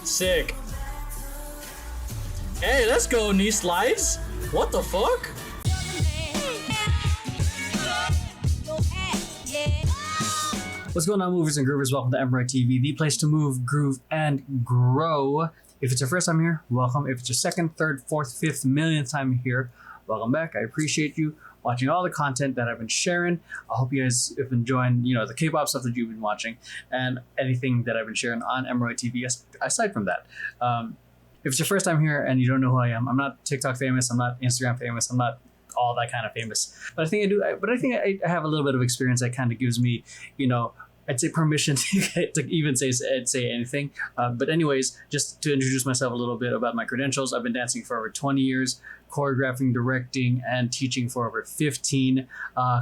Sick. Hey, let's go, knee slides. What the fuck? What's going on, movers and groovers? Welcome to Emeroy TV, the place to move, groove, and grow. If it's your first time here, welcome. If it's your second, third, fourth, fifth, millionth time here, welcome back. I appreciate you watching all the content that I've been sharing. I hope you guys have been enjoying, the K-pop stuff that you've been watching and anything that I've been sharing on Emeroy TV. Aside from that, if it's your first time here and you don't know who I am, I'm not TikTok famous, I'm not Instagram famous, I'm not all that kind of famous. But I think I have a little bit of experience that kind of gives me, I'd say permission to even say anything. But anyways, just to introduce myself a little bit about my credentials, I've been dancing for over 20 years, choreographing, directing, and teaching for over 15.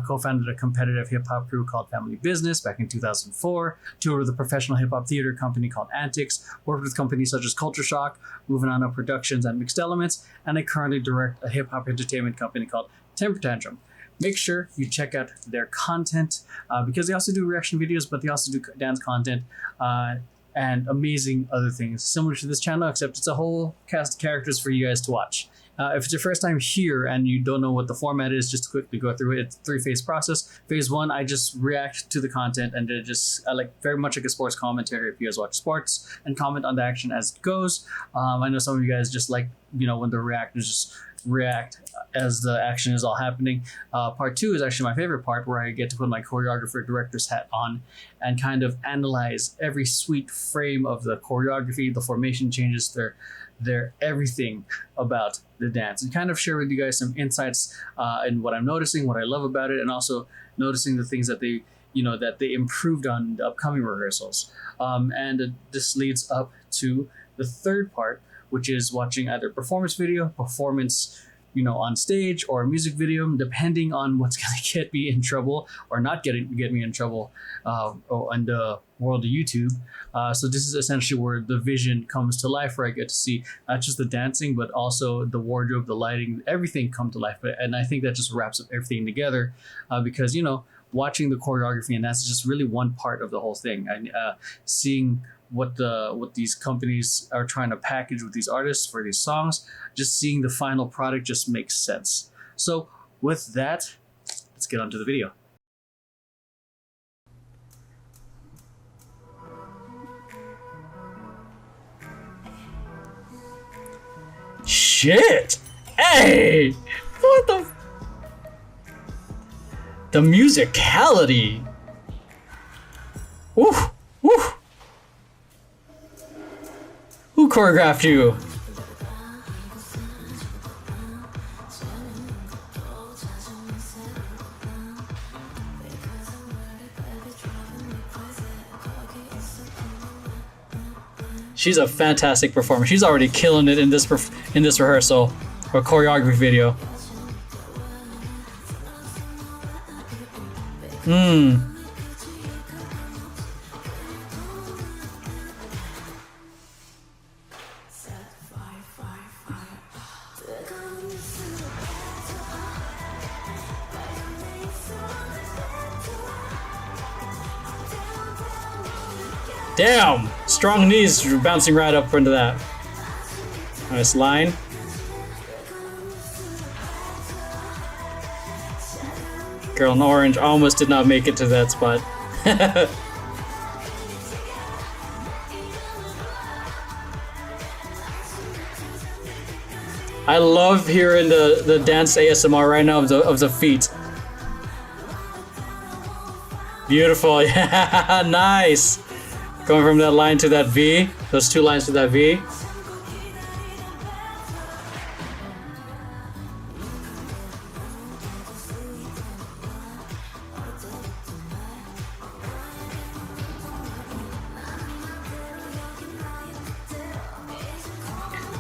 Co-founded a competitive hip-hop crew called Family Business back in 2004. Toured with a professional hip-hop theater company called Antics. Worked with companies such as Culture Shock, Moving On Up Productions, and Mixed Elements. And I currently direct a hip-hop entertainment company called Temper Tantrum. Make sure you check out their content because they also do reaction videos, but they also do dance content and amazing other things similar to this channel, except it's a whole cast of characters for you guys to watch. If it's your first time here and you don't know what the format is, just to quickly go through it. It's a 3-phase process. Phase 1, I just react to the content and I like very much like a sports commentary if you guys watch sports and comment on the action as it goes. I know some of you guys just like, when the reactors just react as the action is all happening. Part 2 is actually my favorite part, where I get to put my choreographer director's hat on and kind of analyze every sweet frame of the choreography, the formation changes, their everything about the dance, and kind of share with you guys some insights in what I'm noticing, what I love about it, and also noticing the things that they improved on the upcoming rehearsals. This leads up to the third part, which is watching either performance video, performance on stage, or a music video, depending on what's going to get me in trouble or not get me in trouble in the world of YouTube. So this is essentially where the vision comes to life, where I get to see not just the dancing, but also the wardrobe, the lighting, everything come to life. And I think that just wraps up everything together because, watching the choreography, and that's just really one part of the whole thing. And seeing what these companies are trying to package with these artists for these songs, just seeing the final product just makes sense. So with that, let's get on to the video. Shit! Hey! What the musicality! Woo! Woo! Who choreographed you? She's a fantastic performer. She's already killing it in this rehearsal or choreography video. Damn! Strong knees bouncing right up into that. Nice line. Girl in orange almost did not make it to that spot. I love hearing the dance ASMR right now of the feet. Beautiful, yeah, nice. Going from that line to that V, those two lines to that V.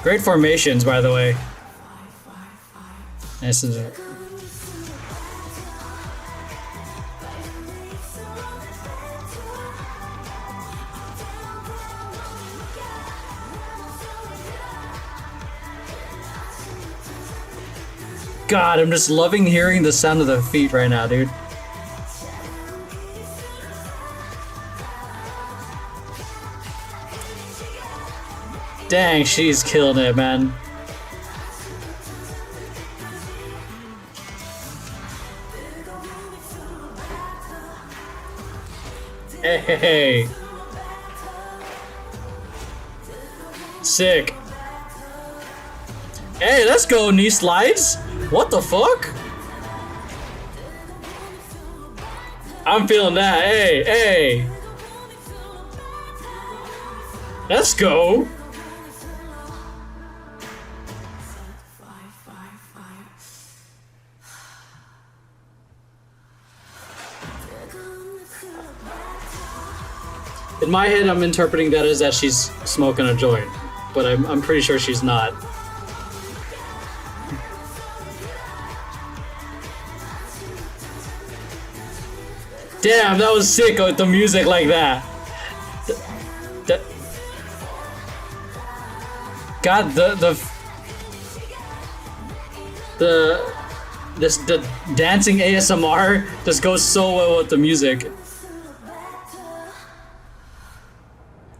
Great formations, by the way. Nice. God, I'm just loving hearing the sound of the feet right now, dude. Dang, she's killing it, man. Hey. Sick. Hey, let's go, knee slides. What the fuck? I'm feeling that. Hey, hey. Let's go. In my head, I'm interpreting that as that she's smoking a joint, but I'm pretty sure she's not. Damn, that was sick with the music like that. God, the dancing ASMR just goes so well with the music.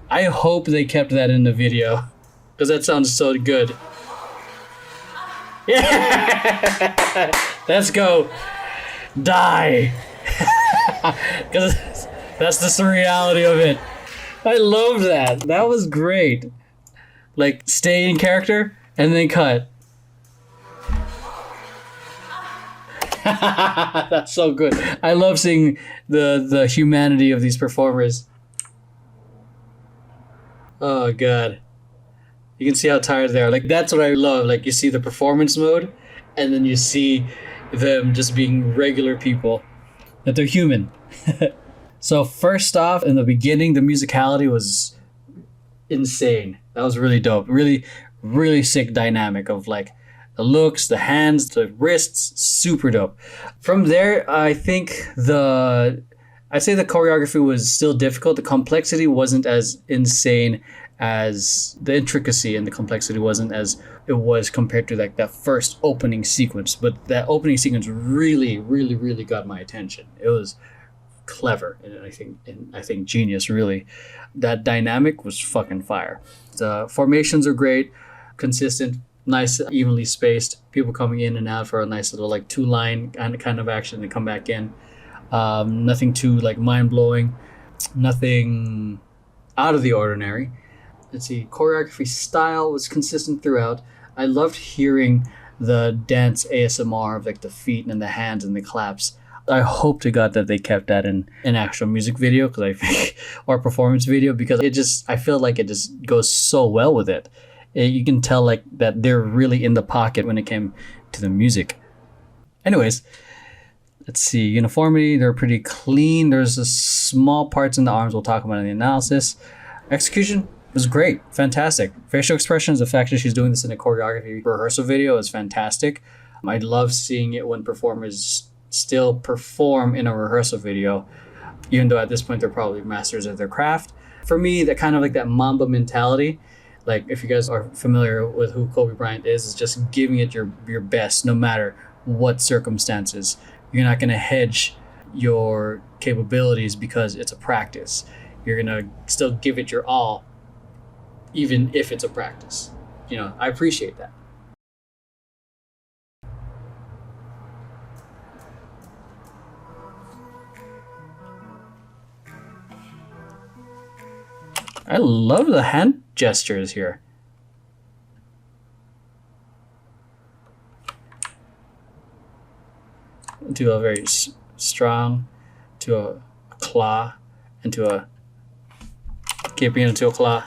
I hope they kept that in the video, because that sounds so good. Yeah, let's go, die. Because that's just the reality of it. I love that. That was great. Like, stay in character and then cut. That's so good. I love seeing the humanity of these performers. Oh god. You can see how tired they are. Like, that's what I love. Like, you see the performance mode, and then you see them just being regular people. That they're human. So first off, in the beginning, the musicality was insane. That was really dope. Really, really sick dynamic of like the looks, the hands, the wrists, super dope. From there, I'd say the choreography was still difficult. The complexity wasn't as insane as the intricacy, and the complexity wasn't as it was compared to like that first opening sequence. But that opening sequence really, really, really got my attention. It was clever, and I think genius, really. That dynamic was fucking fire. The formations are great, consistent, nice, evenly spaced. People coming in and out for a nice little like 2-line kind of action, they come back in. Nothing too like mind-blowing, nothing out of the ordinary. Let's see, choreography style was consistent throughout. I loved hearing the dance ASMR of like the feet and the hands and the claps. I hope to God that they kept that in an actual music video, because I think, or performance video, because I feel like it just goes so well with it. You can tell like that they're really in the pocket when it came to the music. Anyways, let's see, uniformity, they're pretty clean. There's a small parts in the arms we'll talk about in the analysis. Execution was great, fantastic. Facial expressions, the fact that she's doing this in a choreography rehearsal video is fantastic. I love seeing it when performers still perform in a rehearsal video, even though at this point they're probably masters of their craft. For me, that kind of like that Mamba mentality, like if you guys are familiar with who Kobe Bryant is just giving it your best no matter what circumstances. You're not going to hedge your capabilities because it's a practice. You're going to still give it your all, even if it's a practice. You know, I appreciate that. I love the hand gestures here. To a very strong, to a claw, and to a keeping it into a claw.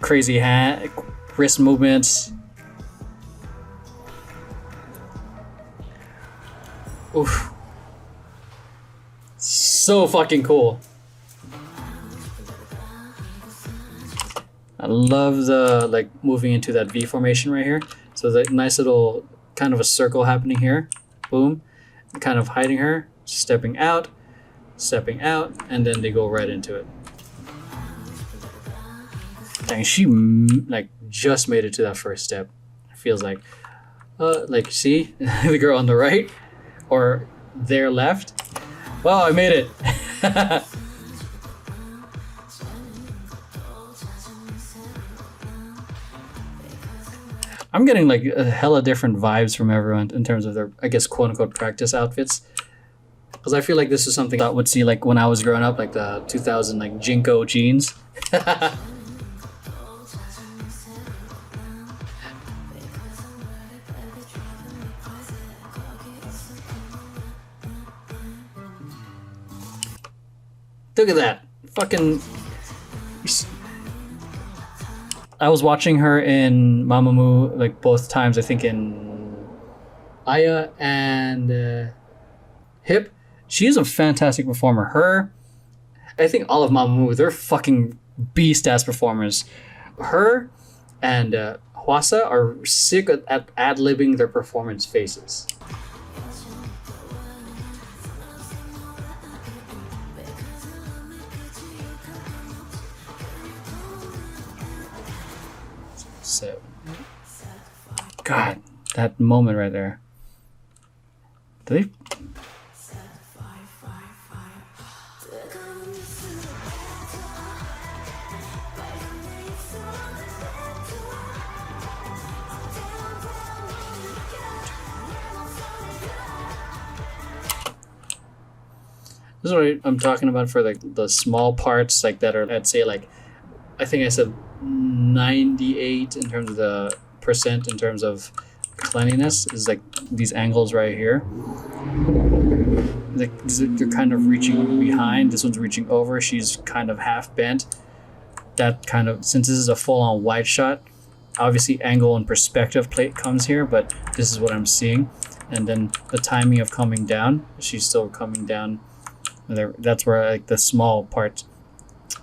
Crazy hand, wrist movements. Oof. So fucking cool. I love the like moving into that V formation right here. So that nice little kind of a circle happening here. Boom. Kind of hiding her, stepping out, and then they go right into it. Dang, she like just made it to that first step. It feels like see the girl on the right or their left. Well, I made it. I'm getting like a hella different vibes from everyone in terms of their, I guess, quote unquote practice outfits. Because I feel like this is something I would see like when I was growing up, like the 2000 like Jinko jeans. Look at that. Fucking. I was watching her in Mamamoo like both times, I think in Aya and Hip. She is a fantastic performer. Her, I think all of Mamamoo, they're fucking beast ass performers. Her and Hwasa are sick at ad-libbing their performance faces. So, God, that moment right there. Do they? This is what I'm talking about for like the small parts like that are, I'd say like, I think I said 98 in terms of the percent in terms of cleanliness is like these angles right here. Like you're kind of reaching behind. This one's reaching over. She's kind of half bent. That kind of, since this is a full-on wide shot, obviously angle and perspective plate comes here, but this is what I'm seeing. And then the timing of coming down, she's still coming down. There, that's where like the small part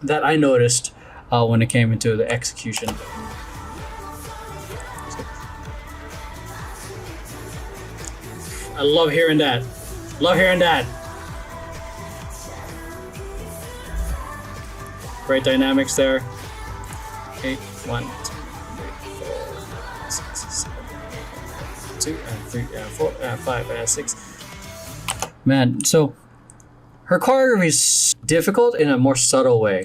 that I noticed when it came into the execution. I love hearing that. Love hearing that. Great dynamics there. 8, 1, 2, 3, 4, 6, 7, 2, and 3, and 4, and 5, and 6. Man, so her choreography is difficult in a more subtle way.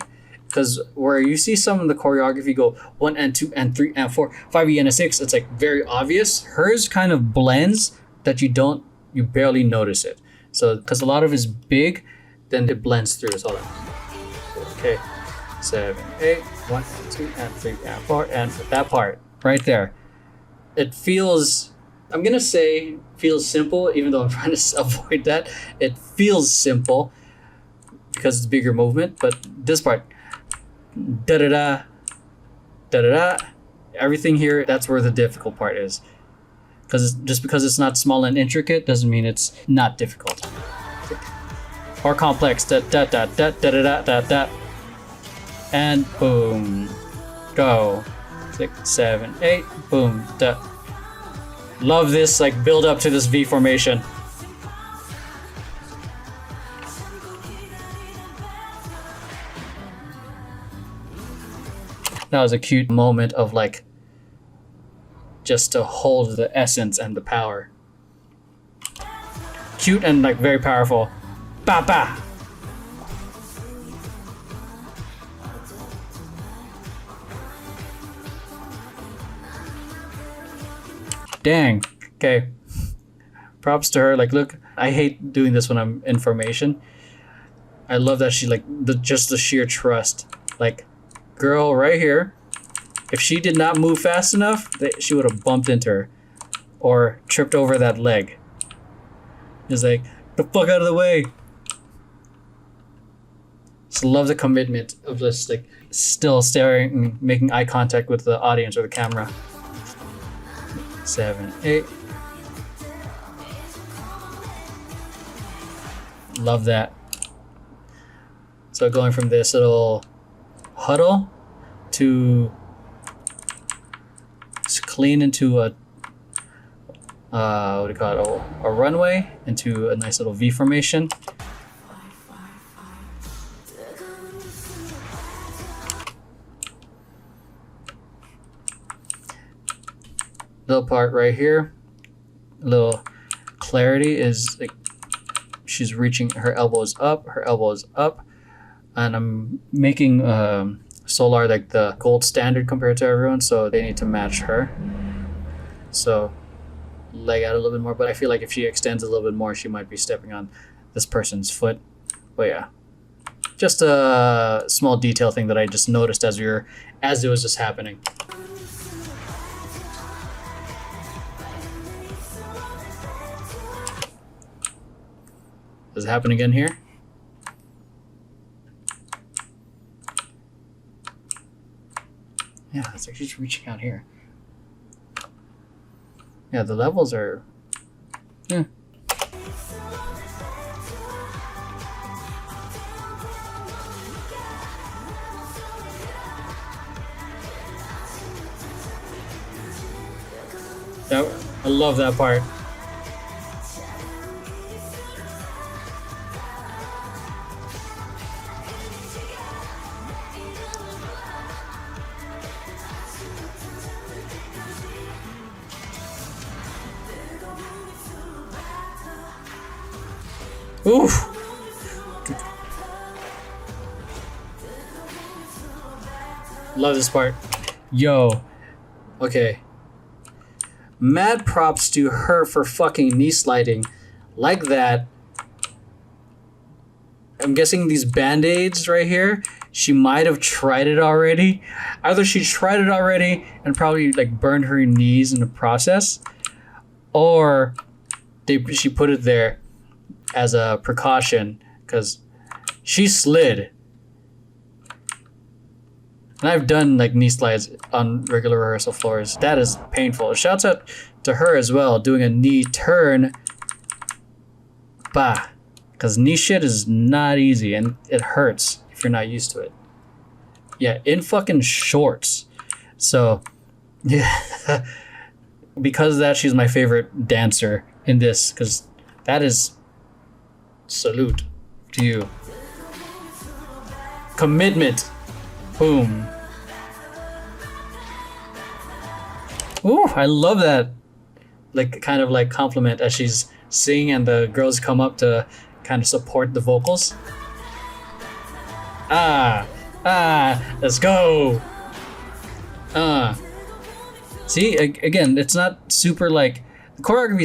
Because where you see some of the choreography go 1 and 2 and 3 and 4, 5 and 6, it's like very obvious. Hers kind of blends that you barely notice it. So because a lot of it is big, then it blends through. So okay, 7, 8, 1 and 2 and 3 and 4, and that part right there. It feels, I'm gonna say feels simple, even though I'm trying to avoid that. It feels simple because it's bigger movement, but this part. Da-da-da, da-da-da. Everything here, that's where the difficult part is. Because just because it's not small and intricate doesn't mean it's not difficult. Or complex. Da-da-da-da-da-da-da-da. And boom. Go. 6, 7, 8. Boom. Da. Love this, like, build up to this V formation. That was a cute moment of like just to hold the essence and the power. Cute and like very powerful. Ba ba. Dang. Okay. Props to her. Like, look, I hate doing this when I'm in formation. I love that she like just the sheer trust. Like, girl right here, if she did not move fast enough, she would have bumped into her or tripped over that leg. It's like, the fuck out of the way. Just love the commitment of just like still staring and making eye contact with the audience or the camera. 7, 8. Love that. So going from this little huddle to clean into a what do you call it, a runway, into a nice little V formation. Little part right here, a little clarity is like she's reaching her elbows up, and I'm making Solar like the gold standard compared to everyone, so they need to match her. So leg out a little bit more, but I feel like if she extends a little bit more, she might be stepping on this person's foot. But yeah, just a small detail thing that I just noticed as it was just happening. Does it happen again here? Yeah, it's like she's reaching out here. Yeah, the levels are... Yeah. I love that part. Oof. Love this part. Yo. Okay. Mad props to her for fucking knee sliding like that. I'm guessing these band-aids right here, she might have tried it already. Either she tried it already and probably like burned her knees in the process, or she put it there as a precaution because she slid. And I've done like knee slides on regular rehearsal floors. That is painful. Shouts out to her as well, doing a knee turn. Bah. Because knee shit is not easy and it hurts if you're not used to it. Yeah, in fucking shorts. So, yeah. Because of that, she's my favorite dancer in this. Because that is salute to you. Commitment. Boom. Ooh, I love that. Like, kind of like compliment as she's singing and the girls come up to kind of support the vocals. Let's go. See, again, it's not super like, the choreography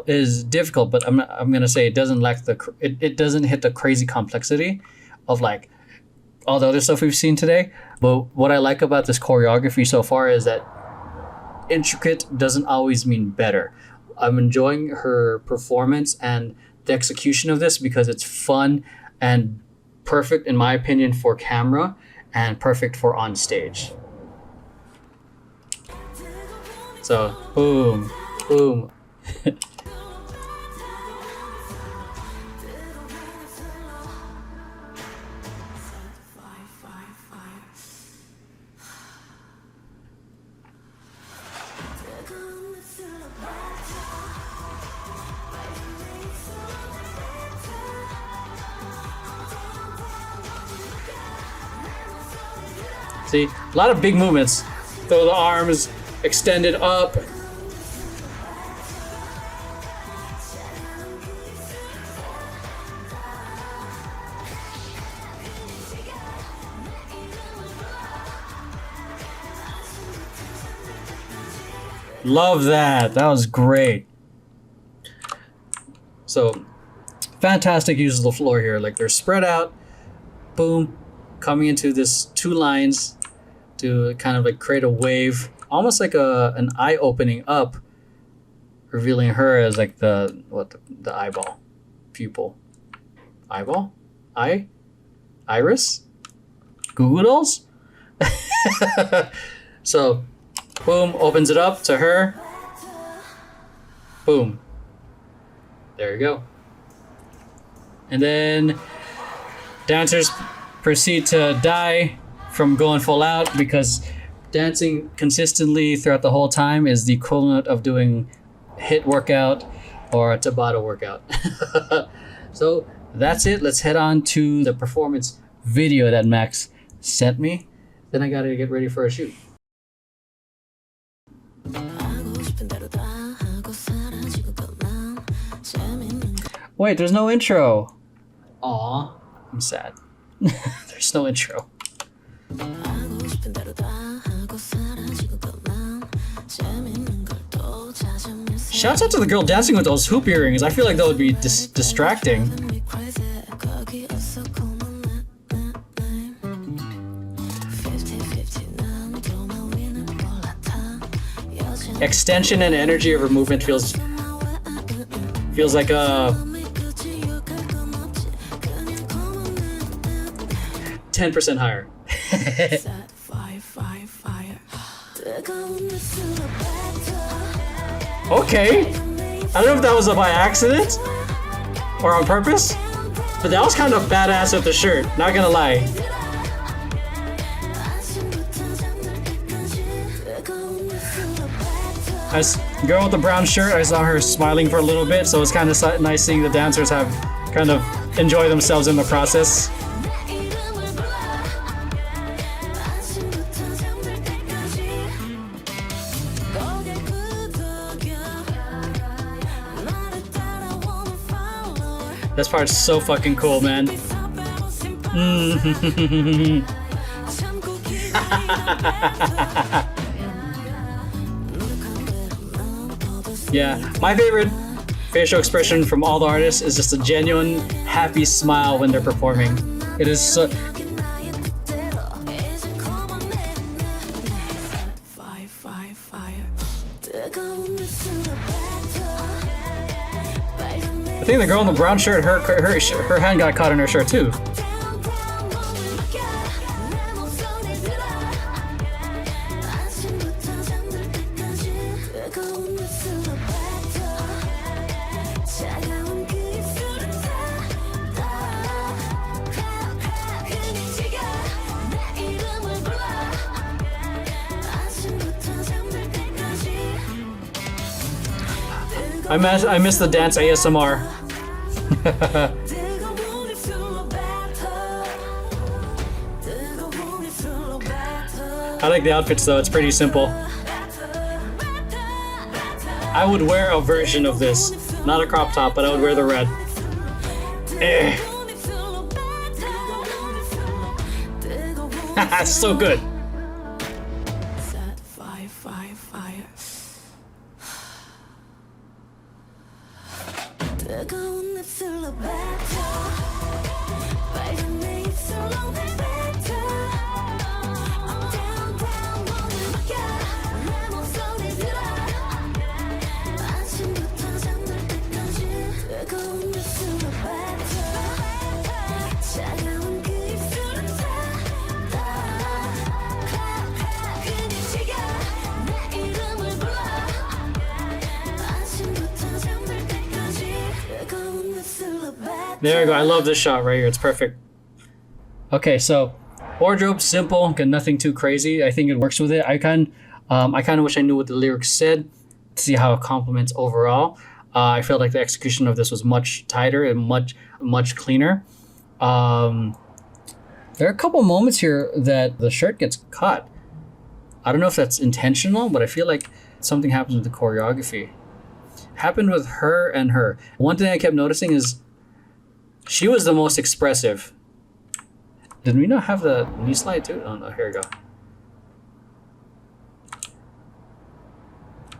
is difficult, but I'm gonna say it doesn't lack it doesn't hit the crazy complexity of like all the other stuff we've seen today. But what I like about this choreography so far is that intricate doesn't always mean better. I'm enjoying her performance and the execution of this because it's fun and perfect, in my opinion, for camera and perfect for on stage. So, boom, boom. See, a lot of big movements. Throw the arms extended up. Love that. That was great. So, fantastic use of the floor here. Like, they're spread out. Boom. Coming into this two lines to kind of like create a wave, almost like an eye opening up, revealing her as like the eyeball, pupil, eyeball, eye, iris, Google Dolls. So, boom, opens it up to her. Boom. There you go. And then dancers proceed to die from going full out because dancing consistently throughout the whole time is the equivalent of doing HIIT workout or a Tabata workout. So that's it. Let's head on to the performance video that Max sent me. Then I gotta get ready for a shoot. Wait, there's no intro. Aw, I'm sad. There's no intro. Shouts out to the girl dancing with those hoop earrings. I feel like that would be distracting. Extension and energy of her movement feels like a 10% higher. Okay, I don't know if that was by accident or on purpose, but that was kind of badass with the shirt, not gonna lie. As girl with the brown shirt, I saw her smiling for a little bit, so it's kind of nice seeing the dancers have kind of enjoy themselves in the process. This part's so fucking cool, man. Yeah, my favorite facial expression from all the artists is just a genuine happy smile when they're performing. It is so... I think the girl in the brown shirt, her hand got caught in her shirt too. I missed the dance ASMR. I like the outfits though, it's pretty simple. I would wear a version of this. Not a crop top, but I would wear the red. That's so good. There you go. I love this shot right here. It's perfect. Okay, so wardrobe simple, got nothing too crazy. I think it works with it. I kind of wish I knew what the lyrics said to see how it complements overall. I felt like the execution of this was much tighter and much cleaner. There are a couple moments here that the shirt gets cut. I don't know if that's intentional, but I feel like something happens with the choreography. Happened with her and her. One thing I kept noticing is she was the most expressive. Did we not have the knee slide too? Oh no, here we go.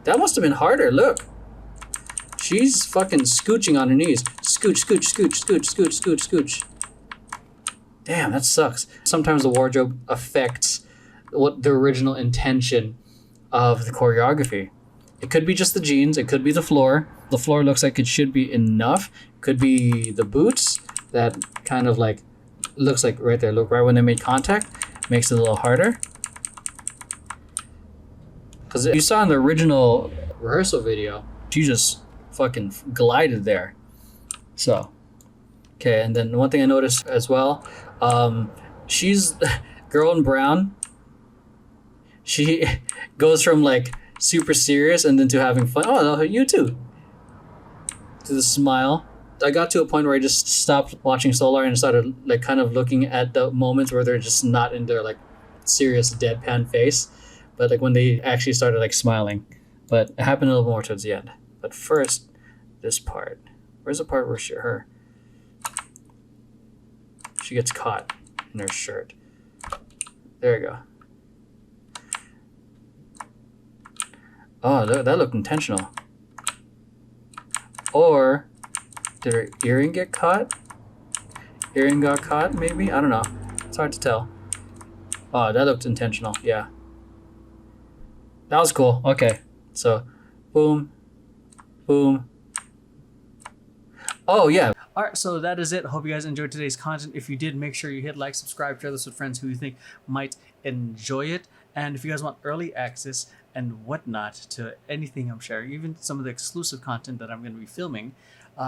That must have been harder, look. She's fucking scooching on her knees. Scooch, scooch, scooch, scooch, scooch, scooch, scooch. Damn, that sucks. Sometimes the wardrobe affects what the original intention of the choreography. It could be just the jeans, it could be the floor. The floor looks like it should be enough. Could be the boots that kind of like, looks like right there, look, right when they made contact, makes it a little harder. Because you saw in the original rehearsal video, she just fucking glided there. So, okay, and then one thing I noticed as well, she's girl in brown. She goes from like super serious and then to having fun. Oh, you too. To the smile. I got to a point where I just stopped watching Solar and started like kind of looking at the moments where they're just not in their like serious deadpan face, but like when they actually started like smiling. But it happened a little more towards the end. But first, this part. Where's the part where she gets caught in her shirt? There you go. Oh, that looked intentional. Or did her earring get caught? Earring got caught, maybe? I don't know. It's hard to tell. Oh, that looked intentional. Yeah. That was cool. Okay. So, boom, boom. Oh, yeah. All right, so that is it. Hope you guys enjoyed today's content. If you did, make sure you hit like, subscribe, share this with friends who you think might enjoy it. And if you guys want early access and whatnot to anything I'm sharing, even some of the exclusive content that I'm going to be filming,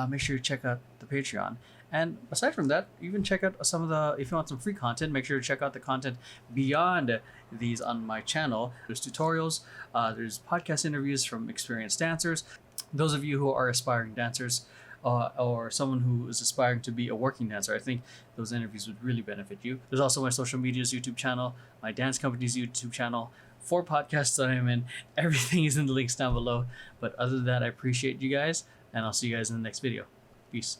make sure you check out the Patreon. And aside from that, even check out some of the, if you want some free content, make sure to check out the content beyond these on my channel. There's tutorials, there's podcast interviews from experienced dancers. Those of you who are aspiring dancers, or someone who is aspiring to be a working dancer, I think those interviews would really benefit you. There's also my social media's YouTube channel, my dance company's YouTube channel, 4 podcasts that I'm in. Everything is in the links down below. But other than that, I appreciate you guys, and I'll see you guys in the next video. Peace.